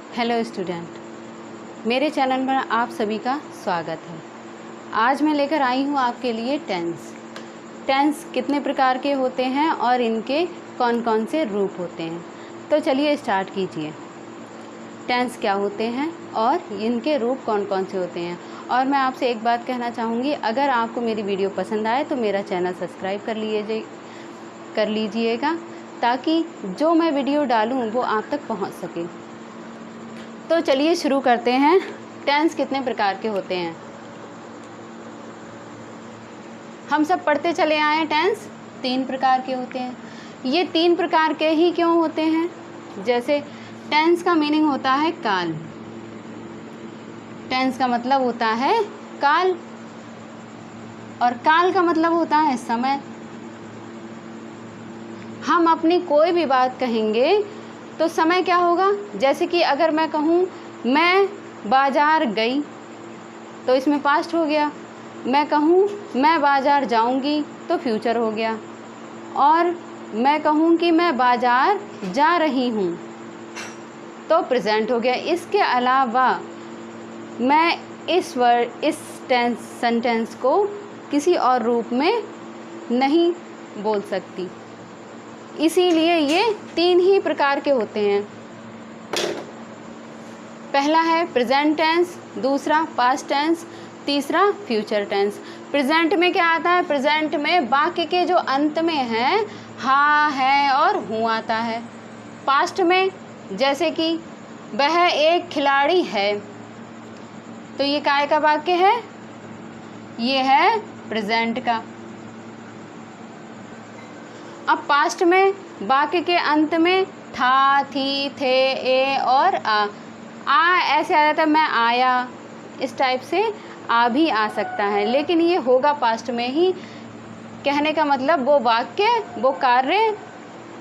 Hello student, मेरे channel पर आप सभी का स्वागत है। आज मैं लेकर आई हूँ आपके लिए टेंस कितने प्रकार के होते हैं और इनके कौन कौन से रूप होते हैं। तो चलिए स्टार्ट कीजिए। टेंस क्या होते हैं और इनके रूप कौन कौन से होते हैं। और मैं आपसे एक बात कहना चाहूँगी, अगर आपको मेरी वीडियो पसंद आए तो मेरा चैनल सब्सक्राइब कर लीजिएगा, ताकि जो मैं वीडियो डालूँ वो आप तक पहुँच सके। तो चलिए शुरू करते हैं। टेंस कितने प्रकार के होते हैं हम सब पढ़ते चले आए। टेंस 3 प्रकार के होते हैं। ये 3 प्रकार के ही क्यों होते हैं? जैसे टेंस का मीनिंग होता है काल। टेंस का मतलब होता है काल, और काल का मतलब होता है समय। हम अपनी कोई भी बात कहेंगे तो समय क्या होगा? जैसे कि अगर मैं कहूँ मैं बाज़ार गई, तो इसमें पास्ट हो गया। मैं कहूँ मैं बाज़ार जाऊँगी, तो फ्यूचर हो गया। और मैं कहूँ कि मैं बाज़ार जा रही हूँ, तो प्रेजेंट हो गया। इसके अलावा मैं इस सेंटेंस को किसी और रूप में नहीं बोल सकती। इसीलिए ये 3 ही प्रकार के होते हैं। पहला है प्रेजेंट टेंस, दूसरा पास्ट टेंस, तीसरा फ्यूचर टेंस। प्रेजेंट में क्या आता है? प्रेजेंट में वाक्य के जो अंत में है हाँ, है और हूँ आता है। पास्ट में जैसे कि वह एक खिलाड़ी है, तो ये काय का वाक्य है? ये है प्रेजेंट का। अब पास्ट में वाक्य के अंत में था, थी, थे, ए और आ ऐसे आ जाता है, मैं आया। इस टाइप से आ भी आ सकता है, लेकिन ये होगा पास्ट में ही। कहने का मतलब वो वाक्य, वो कार्य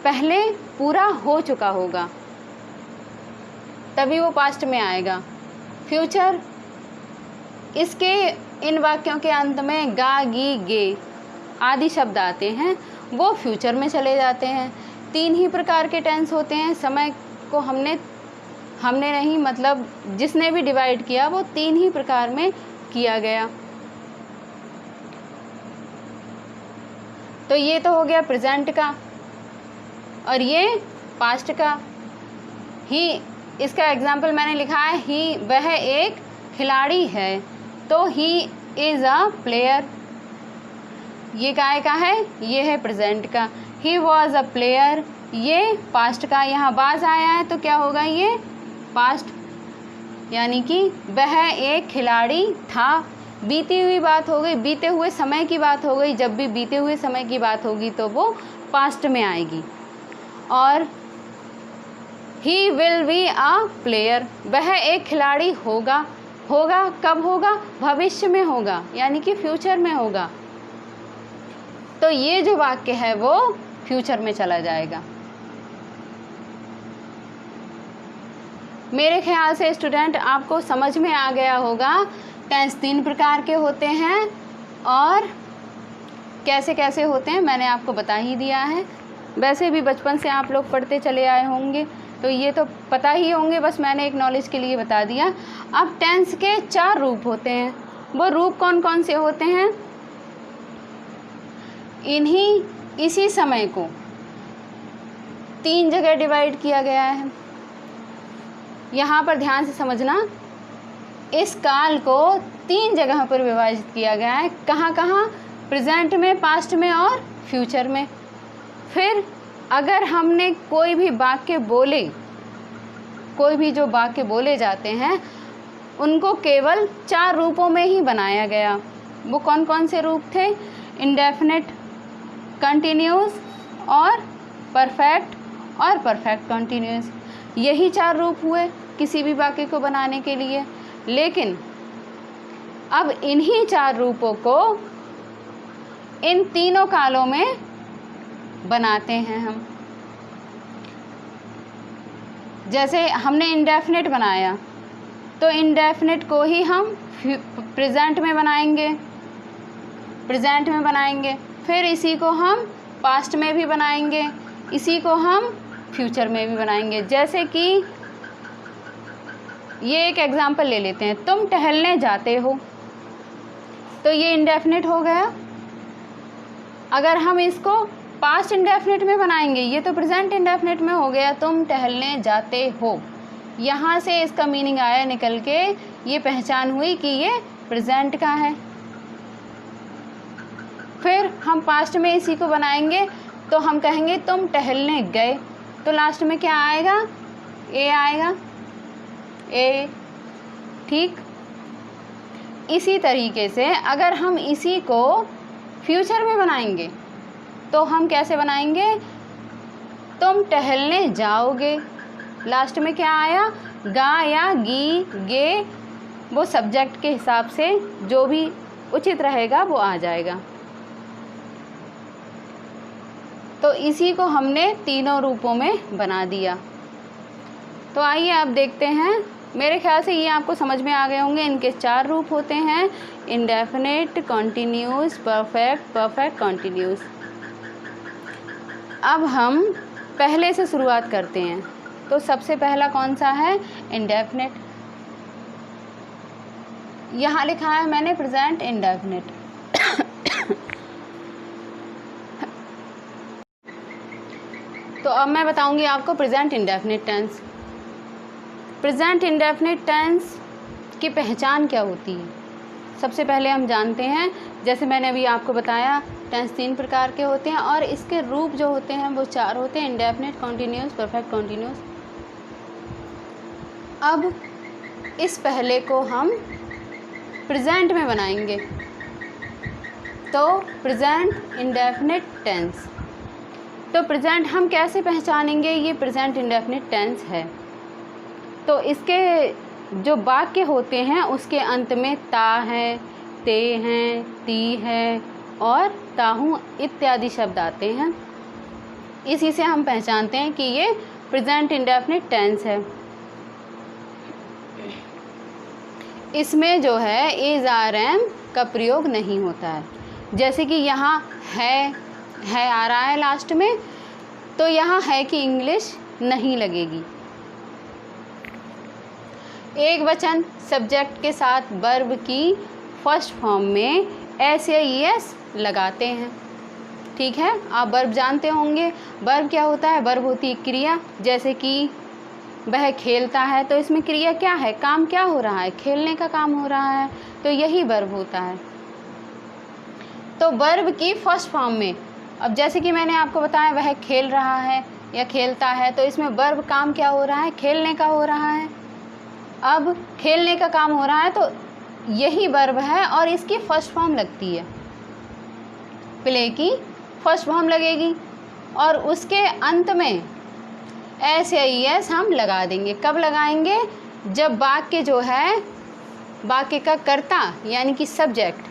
पहले पूरा हो चुका होगा, तभी वो पास्ट में आएगा। फ्यूचर, इसके इन वाक्यों के अंत में गा, गी, गे आदि शब्द आते हैं, वो फ्यूचर में चले जाते हैं। 3 ही प्रकार के टेंस होते हैं। समय को हमने नहीं, मतलब जिसने भी डिवाइड किया वो 3 ही प्रकार में किया गया। तो ये तो हो गया प्रेजेंट का, और ये पास्ट का। ही, इसका एग्जाम्पल मैंने लिखा है ही, वह एक खिलाड़ी है, तो ही इज़ अ प्लेयर। ये काय का है? ये है प्रेजेंट का। ही वॉज अ प्लेयर, ये पास्ट का। यहाँ बाज आया है तो क्या होगा? ये पास्ट, यानी कि वह एक खिलाड़ी था। बीती हुई बात हो गई, बीते हुए समय की बात हो गई। जब भी बीते हुए समय की बात होगी तो वो पास्ट में आएगी। और he will be a player, वह एक खिलाड़ी होगा। होगा कब होगा? भविष्य में होगा, यानी कि फ्यूचर में होगा। तो ये जो वाक्य है वो फ्यूचर में चला जाएगा। मेरे ख्याल से स्टूडेंट आपको समझ में आ गया होगा टेंस 3 प्रकार के होते हैं और कैसे कैसे होते हैं मैंने आपको बता ही दिया है। वैसे भी बचपन से आप लोग पढ़ते चले आए होंगे, तो ये तो पता ही होंगे, बस मैंने एक नॉलेज के लिए बता दिया। अब टेंस के 4 रूप होते हैं। वो रूप कौन कौन से होते हैं? इसी समय को 3 जगह डिवाइड किया गया है। यहाँ पर ध्यान से समझना, इस काल को 3 जगह पर विभाजित किया गया है। कहाँ कहाँ? प्रेजेंट में, पास्ट में और फ्यूचर में। फिर अगर हमने कोई भी वाक्य बोले, कोई भी जो वाक्य बोले जाते हैं, उनको केवल 4 रूपों में ही बनाया गया। वो कौन कौन से रूप थे? इंडेफिनिट, कंटिन्यूस और परफेक्ट और परफेक्ट कंटिन्यूस। यही 4 रूप हुए किसी भी वाक्य को बनाने के लिए। लेकिन अब इन्हीं 4 रूपों को इन तीनों कालों में बनाते हैं हम। जैसे हमने इंडेफिनिट बनाया, तो इंडेफिनिट को ही हम प्रेजेंट में बनाएंगे। फिर इसी को हम पास्ट में भी बनाएंगे, इसी को हम फ्यूचर में भी बनाएंगे। जैसे कि ये एक एग्जाम्पल ले लेते हैं, तुम टहलने जाते हो, तो ये इंडेफिनिट हो गया। अगर हम इसको पास्ट इंडेफिनिट में बनाएंगे, ये तो प्रेजेंट इंडेफिनिट में हो गया, तुम टहलने जाते हो। यहाँ से इसका मीनिंग आया निकल के, ये पहचान हुई कि ये प्रेजेंट का है। फिर हम पास्ट में इसी को बनाएंगे, तो हम कहेंगे तुम टहलने गए, तो लास्ट में क्या आएगा? ए आएगा, ए। ठीक, इसी तरीके से अगर हम इसी को फ्यूचर में बनाएंगे तो हम कैसे बनाएंगे? तुम टहलने जाओगे, लास्ट में क्या आया? गा या गी, गे, वो सब्जेक्ट के हिसाब से जो भी उचित रहेगा वो आ जाएगा। तो इसी को हमने तीनों रूपों में बना दिया। तो आइए अब देखते हैं, मेरे ख्याल से ये आपको समझ में आ गए होंगे। इनके 4 रूप होते हैं, indefinite, continuous, perfect, perfect continuous. अब हम पहले से शुरुआत करते हैं। तो सबसे पहला कौन सा है? इंडेफिनिट। यहाँ लिखा है मैंने प्रेजेंट इंडेफिनिट। तो अब मैं बताऊंगी आपको present indefinite tense. Present indefinite tense की पहचान क्या होती है? सबसे पहले हम जानते हैं, जैसे मैंने अभी आपको बताया, टेंस 3 प्रकार के होते हैं और इसके रूप जो होते हैं वो 4 होते हैं, इंडेफिनिट, कॉन्टिन्यूस, परफेक्ट कॉन्टिन्यूस। अब इस पहले को हम प्रेजेंट में बनाएंगे, तो प्रेजेंट इंडेफिनिट टेंस। तो प्रेजेंट हम कैसे पहचानेंगे ये प्रेजेंट इंडेफिनिट टेंस है? तो इसके जो वाक्य होते हैं उसके अंत में ता है, ते हैं, ती है और ताहू इत्यादि शब्द आते हैं। इसी से हम पहचानते हैं कि ये प्रेजेंट इंडेफिनिट टेंस है। इसमें जो है इज, आर, एम का प्रयोग नहीं होता है। जैसे कि यहाँ है आ रहा है लास्ट में, तो यहाँ है कि इंग्लिश नहीं लगेगी। एक वचन सब्जेक्ट के साथ वर्ब की फर्स्ट फॉर्म में एस या ईएस लगाते हैं। ठीक है, आप वर्ब जानते होंगे। वर्ब क्या होता है? वर्ब होती है क्रिया। जैसे कि वह खेलता है, तो इसमें क्रिया क्या है? काम क्या हो रहा है? खेलने का काम हो रहा है, तो यही वर्ब होता है। तो वर्ब की फर्स्ट फॉर्म में, अब जैसे कि मैंने आपको बताया वह खेल रहा है या खेलता है, तो इसमें वर्ब काम क्या हो रहा है? खेलने का हो रहा है। अब खेलने का काम हो रहा है तो यही वर्ब है और इसकी फर्स्ट फॉर्म लगती है, प्ले की फर्स्ट फॉर्म लगेगी और उसके अंत में एस या ईएस हम लगा देंगे। कब लगाएंगे? जब वाक्य जो है, वाक्य का कर्ता यानी कि सब्जेक्ट,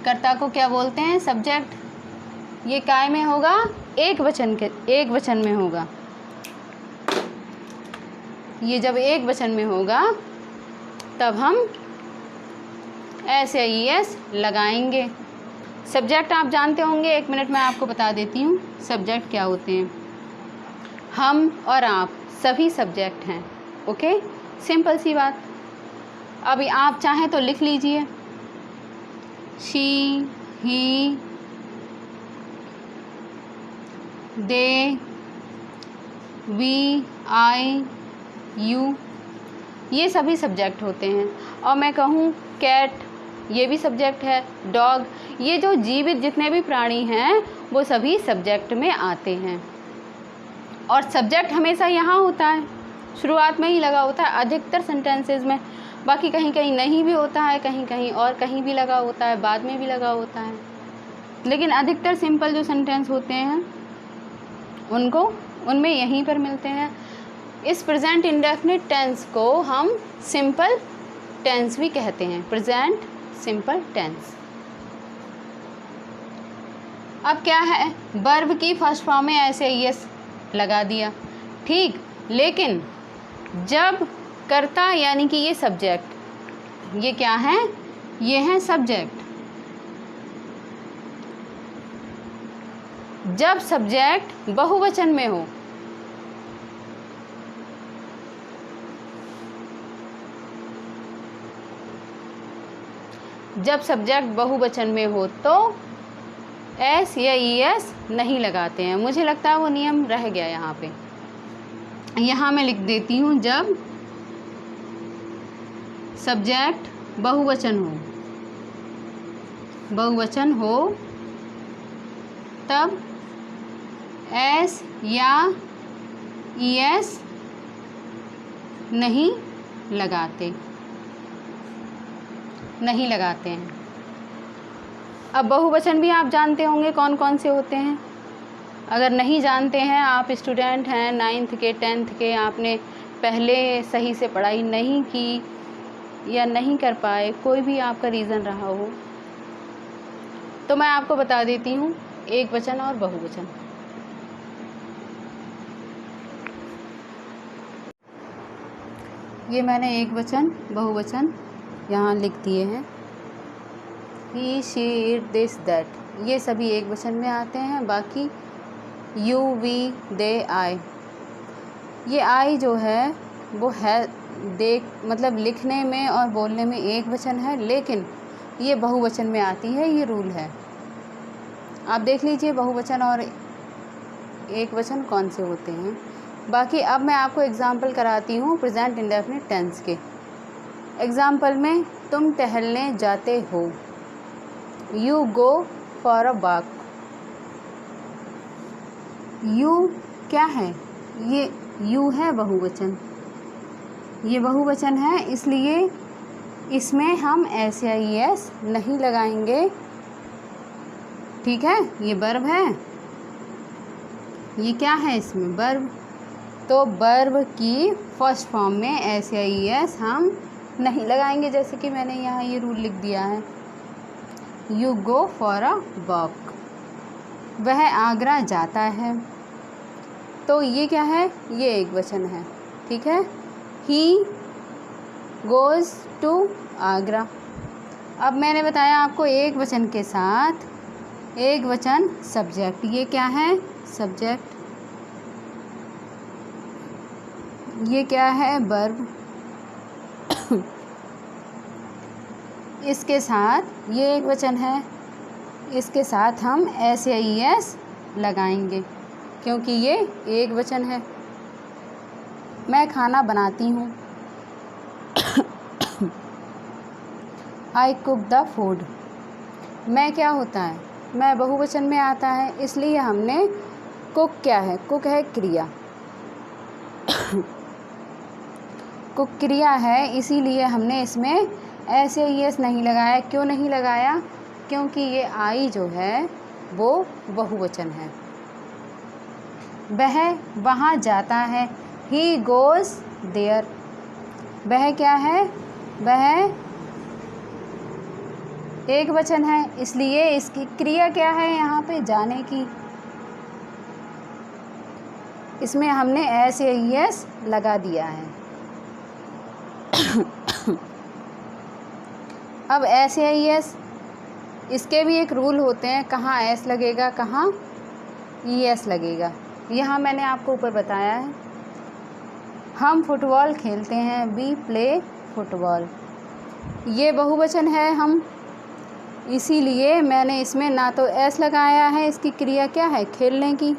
कर्ता को क्या बोलते हैं? सब्जेक्ट। ये काय में होगा? एक वचन में होगा। ये जब एक वचन में होगा तब हम एस या ईएस लगाएंगे। सब्जेक्ट आप जानते होंगे, 1 मिनट में आपको बता देती हूँ सब्जेक्ट क्या होते हैं। हम और आप सभी सब्जेक्ट हैं। ओके, सिंपल सी बात। अभी आप चाहें तो लिख लीजिए, she, he, they, we, I, you, ये सभी सब्जेक्ट होते हैं। और मैं कहूँ कैट, ये भी सब्जेक्ट है। डॉग, ये जो जीवित जितने भी प्राणी हैं वो सभी सब्जेक्ट में आते हैं। और सब्जेक्ट हमेशा यहाँ होता है, शुरुआत में ही लगा होता है अधिकतर सेंटेंसेस में। बाकी कहीं कहीं नहीं भी होता है, कहीं कहीं और कहीं भी लगा होता है, बाद में भी लगा होता है। लेकिन अधिकतर सिंपल जो सेंटेंस होते हैं उनमें यहीं पर मिलते हैं। इस प्रेजेंट इंडेफिनिट टेंस को हम सिंपल टेंस भी कहते हैं, प्रेजेंट सिंपल टेंस। अब क्या है? वर्ब की फर्स्ट फॉर्म में ऐसे यस लगा दिया, ठीक। लेकिन जब कर्ता यानी कि ये सब्जेक्ट, ये क्या है? ये है सब्जेक्ट। जब सब्जेक्ट बहुवचन में हो, जब सब्जेक्ट बहुवचन में हो तो एस या ईएस नहीं लगाते हैं। मुझे लगता है वो नियम रह गया यहाँ पे। यहाँ मैं लिख देती हूँ, जब सब्जेक्ट बहुवचन हो तब एस या ईएस नहीं लगाते हैं। अब बहुवचन भी आप जानते होंगे कौन कौन से होते हैं। अगर नहीं जानते हैं, आप स्टूडेंट हैं 9th के 10th के, आपने पहले सही से पढ़ाई नहीं की या नहीं कर पाए, कोई भी आपका रीज़न रहा हो, तो मैं आपको बता देती हूँ एकवचन और बहुवचन। ये मैंने एकवचन बहुवचन यहाँ लिख दिए हैं। ही, शी, इट, दिस, दैट, ये सभी एकवचन में आते हैं। बाकी यू, वी, दे, आई, ये आई जो है वो है मतलब लिखने में और बोलने में एकवचन है, लेकिन ये बहुवचन में आती है। ये रूल है, आप देख लीजिए बहुवचन और एकवचन कौन से होते हैं। बाकी अब मैं आपको एग्जाम्पल कराती हूँ प्रेजेंट इंडेफिनिट टेंस के। एग्जाम्पल में, तुम टहलने जाते हो, you go for a walk. You क्या है? ये यू है बहुवचन, ये बहुवचन है, इसलिए इसमें हम एस या ई एस नहीं लगाएंगे। ठीक है, ये वर्ब है, ये क्या है इसमें वर्ब, तो वर्ब की फर्स्ट फॉर्म में एस या ई एस हम नहीं लगाएंगे। जैसे कि मैंने यहाँ ये रूल लिख दिया है, you go for a walk, वह आगरा जाता है, तो ये क्या है, ये एकवचन है। ठीक है, ही गोज़ टू आगरा। अब मैंने बताया आपको एकवचन के साथ एकवचन सब्जेक्ट, ये क्या है सब्जेक्ट, ये क्या है वर्ब, इसके साथ ये एकवचन है, इसके साथ हम एस या ई एस लगाएंगे क्योंकि ये एकवचन है। मैं खाना बनाती हूँ, आई कुक द फूड। मैं क्या होता है, मैं बहुवचन में आता है, इसलिए हमने कुक क्या है, कुक है क्रिया, कुक क्रिया है, इसीलिए हमने इसमें एस या ई एस नहीं लगाया। क्यों नहीं लगाया? क्योंकि ये आई जो है वो बहुवचन है। वह वहाँ जाता है, ही गोज़ देयर। वह क्या है, वह एकवचन है, इसलिए इसकी क्रिया क्या है यहाँ पे, जाने की, इसमें हमने एस या ई एस लगा दिया है। अब एस या ई एस, इसके भी एक रूल होते हैं, कहाँ एस लगेगा कहाँ ई एस लगेगा। यहाँ मैंने आपको ऊपर बताया है। हम फुटबॉल खेलते हैं, वी प्ले फुटबॉल, ये बहुवचन है हम, इसीलिए मैंने इसमें ना तो एस लगाया है, इसकी क्रिया क्या है खेलने की,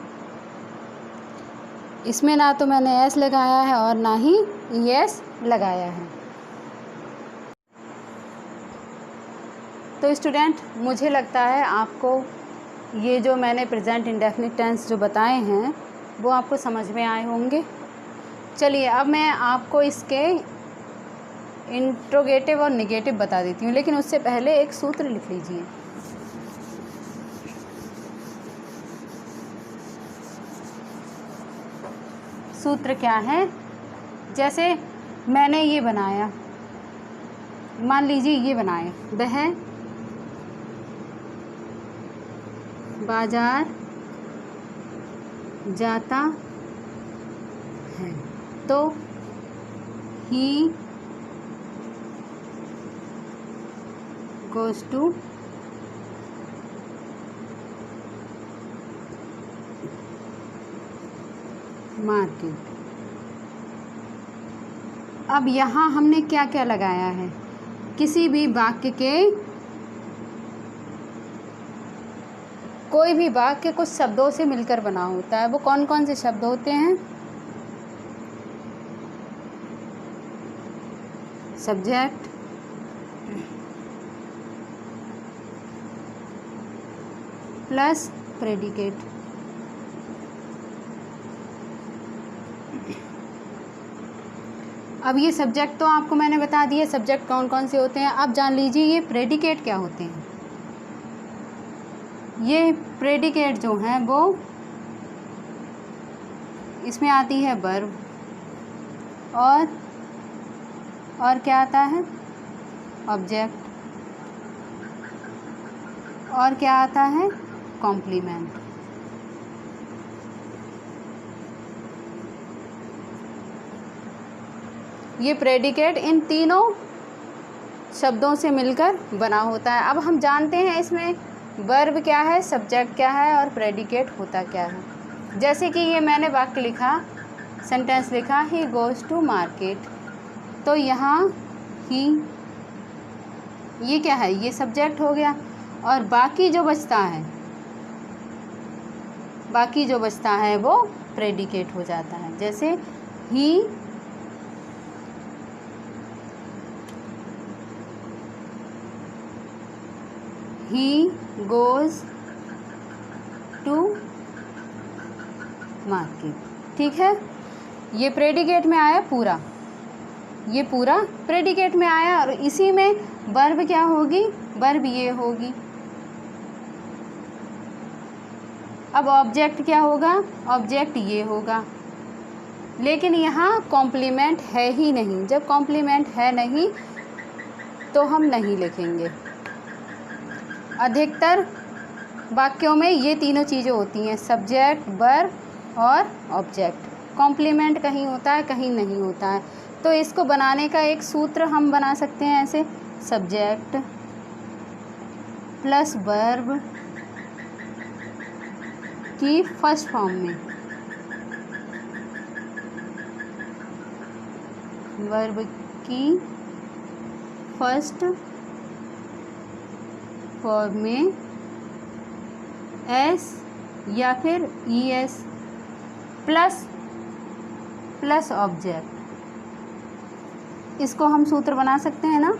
इसमें ना तो मैंने एस लगाया है और ना ही ई एस लगाया है। तो स्टूडेंट, मुझे लगता है आपको ये जो मैंने प्रेजेंट इंडेफिनिट टेंस जो बताए हैं वो आपको समझ में आए होंगे। चलिए अब मैं आपको इसके इंट्रोगेटिव और नेगेटिव बता देती हूँ, लेकिन उससे पहले एक सूत्र लिख लीजिए। सूत्र क्या है, जैसे मैंने ये बनाया, मान लीजिए ये बनाया, वह बाजार जाता है, तो ही goes to मार्केट। अब यहाँ हमने क्या क्या लगाया है, किसी भी वाक्य के कोई भी वाक्य कुछ शब्दों से मिलकर बना होता है। वो कौन कौन से शब्द होते हैं? Subject, plus predicate. अब ये सब्जेक्ट तो आपको मैंने बता दिया सब्जेक्ट कौन कौन से होते हैं। अब जान लीजिए ये प्रेडिकेट क्या होते हैं। ये प्रेडिकेट जो हैं वो इसमें आती है वर्ब और क्या आता है? ऑब्जेक्ट, और क्या आता है? कॉम्प्लीमेंट। ये प्रेडिकेट इन तीनों शब्दों से मिलकर बना होता है। अब हम जानते हैं इसमें वर्ब क्या है, सब्जेक्ट क्या है और प्रेडिकेट होता क्या है। जैसे कि ये मैंने वाक्य लिखा, सेंटेंस लिखा, ही गोज़ टू मार्केट, तो यहाँ ही ये क्या है? ये सब्जेक्ट हो गया। और बाकी जो बचता है वो प्रेडिकेट हो जाता है। जैसे ही गोज़ टू मार्केट। ठीक है, ये प्रेडिकेट में आया पूरा, ये पूरा प्रेडिकेट में आया। और इसी में वर्ब क्या होगी? वर्ब ये होगी। अब ऑब्जेक्ट क्या होगा? ऑब्जेक्ट ये होगा। लेकिन यहाँ कॉम्प्लीमेंट है ही नहीं। जब कॉम्प्लीमेंट है नहीं तो हम नहीं लिखेंगे। अधिकतर वाक्यों में ये तीनों चीज़ें होती हैं, सब्जेक्ट, वर्ब और ऑब्जेक्ट। कॉम्प्लीमेंट कहीं होता है, कहीं नहीं होता है। तो इसको बनाने का एक सूत्र हम बना सकते हैं ऐसे, सब्जेक्ट प्लस वर्ब की फर्स्ट फॉर्म में, वर्ब की फर्स्ट फॉर्म में एस या फिर ई एस प्लस ऑब्जेक्ट। इसको हम सूत्र बना सकते हैं ना।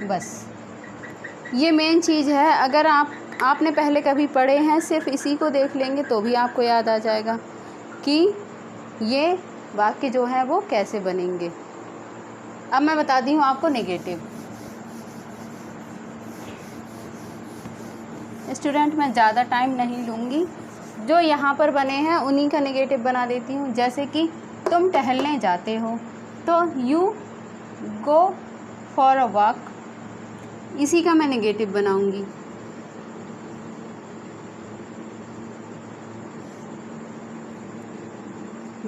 बस ये मेन चीज़ है। अगर आपने पहले कभी पढ़े हैं, सिर्फ इसी को देख लेंगे तो भी आपको याद आ जाएगा कि ये वाक्य जो है वो कैसे बनेंगे। अब मैं बताती हूँ आपको नेगेटिव। स्टूडेंट, मैं ज़्यादा टाइम नहीं लूँगी, जो यहाँ पर बने हैं उन्हीं का नेगेटिव बना देती हूँ। जैसे कि तुम टहलने जाते हो, तो you go for a walk, इसी का मैं नेगेटिव बनाऊँगी।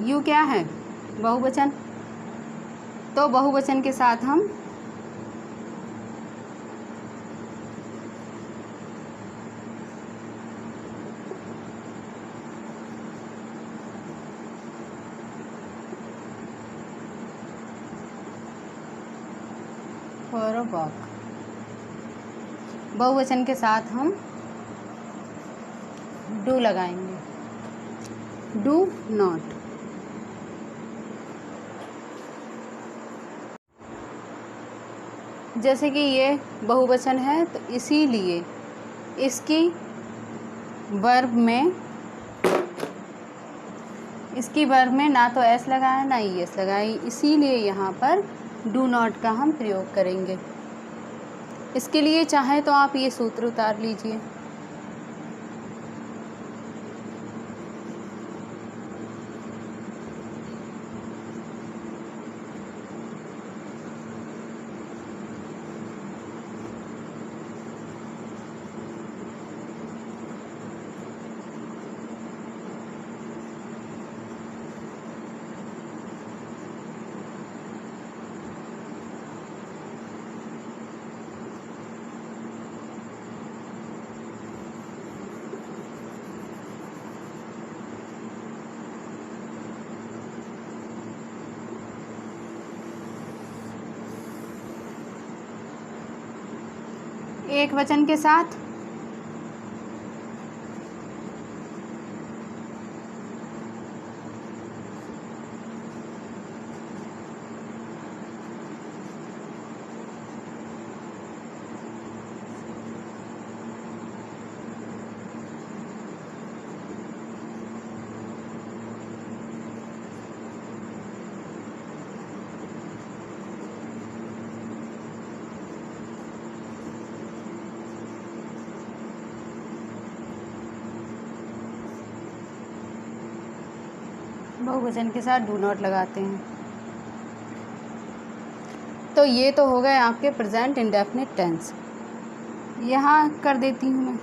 यू क्या है? बहुवचन, तो बहुवचन के साथ हम फॉर अ वॉक, बहुवचन के साथ हम डू लगाएंगे, डू नॉट। जैसे कि ये बहुवचन है तो इसीलिए इसकी वर्ब में ना तो एस लगाया ना ई एस लगाई, इसीलिए यहाँ पर डू नॉट का हम प्रयोग करेंगे। इसके लिए चाहे तो आप ये सूत्र उतार लीजिए। एक वचन के साथ। बहुवचन के साथ डू नॉट लगाते हैं। तो ये तो हो गए आपके प्रेजेंट इंडेफिनिट टेंस। यहाँ कर देती हूँ मैं।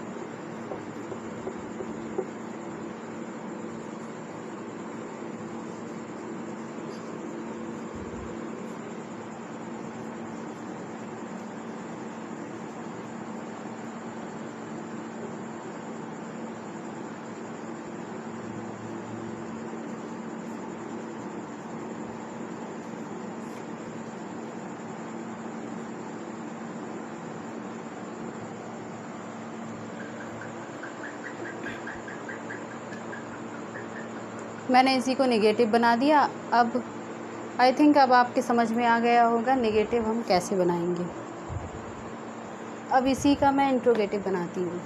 मैंने इसी को नेगेटिव बना दिया। अब आई थिंक अब आपके समझ में आ गया होगा नेगेटिव हम कैसे बनाएंगे। अब इसी का मैं इंट्रोगेटिव बनाती हूँ।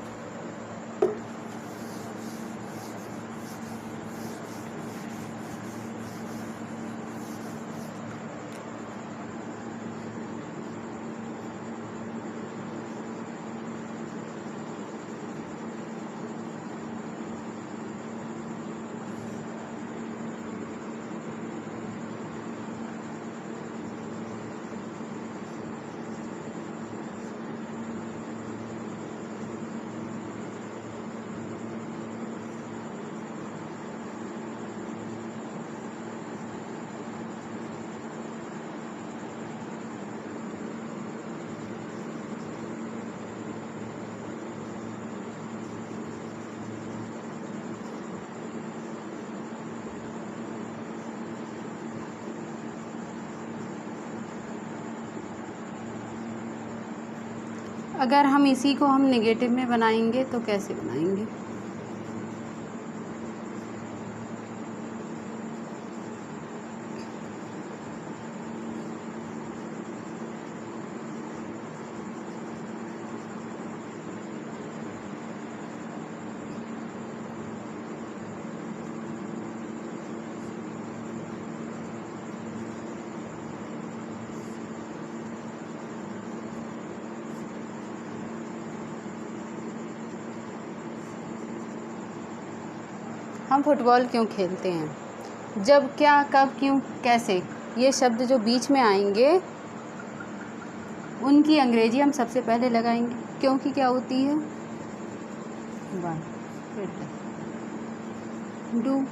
अगर हम इसी को हम नेगेटिव में बनाएंगे तो कैसे बनाएंगे? हम फुटबॉल क्यों खेलते हैं? जब, क्या, कब, क्यों, कैसे, ये शब्द जो बीच में आएंगे उनकी अंग्रेजी हम सबसे पहले लगाएंगे। क्योंकि क्या होती है? One, do,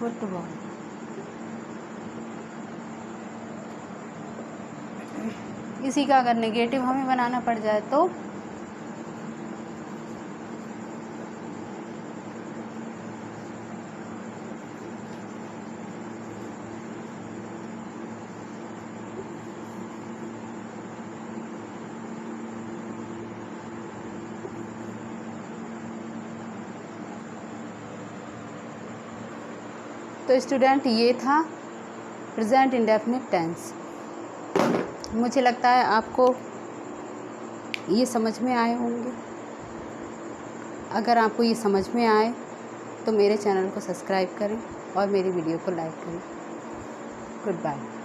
football. इसी का अगर नेगेटिव हमें बनाना पड़ जाए तो स्टूडेंट ये था प्रेजेंट इंडेफिनिट टेंस। मुझे लगता है आपको ये समझ में आए होंगे। अगर आपको ये समझ में आए तो मेरे चैनल को सब्सक्राइब करें और मेरी वीडियो को लाइक करें। Good bye.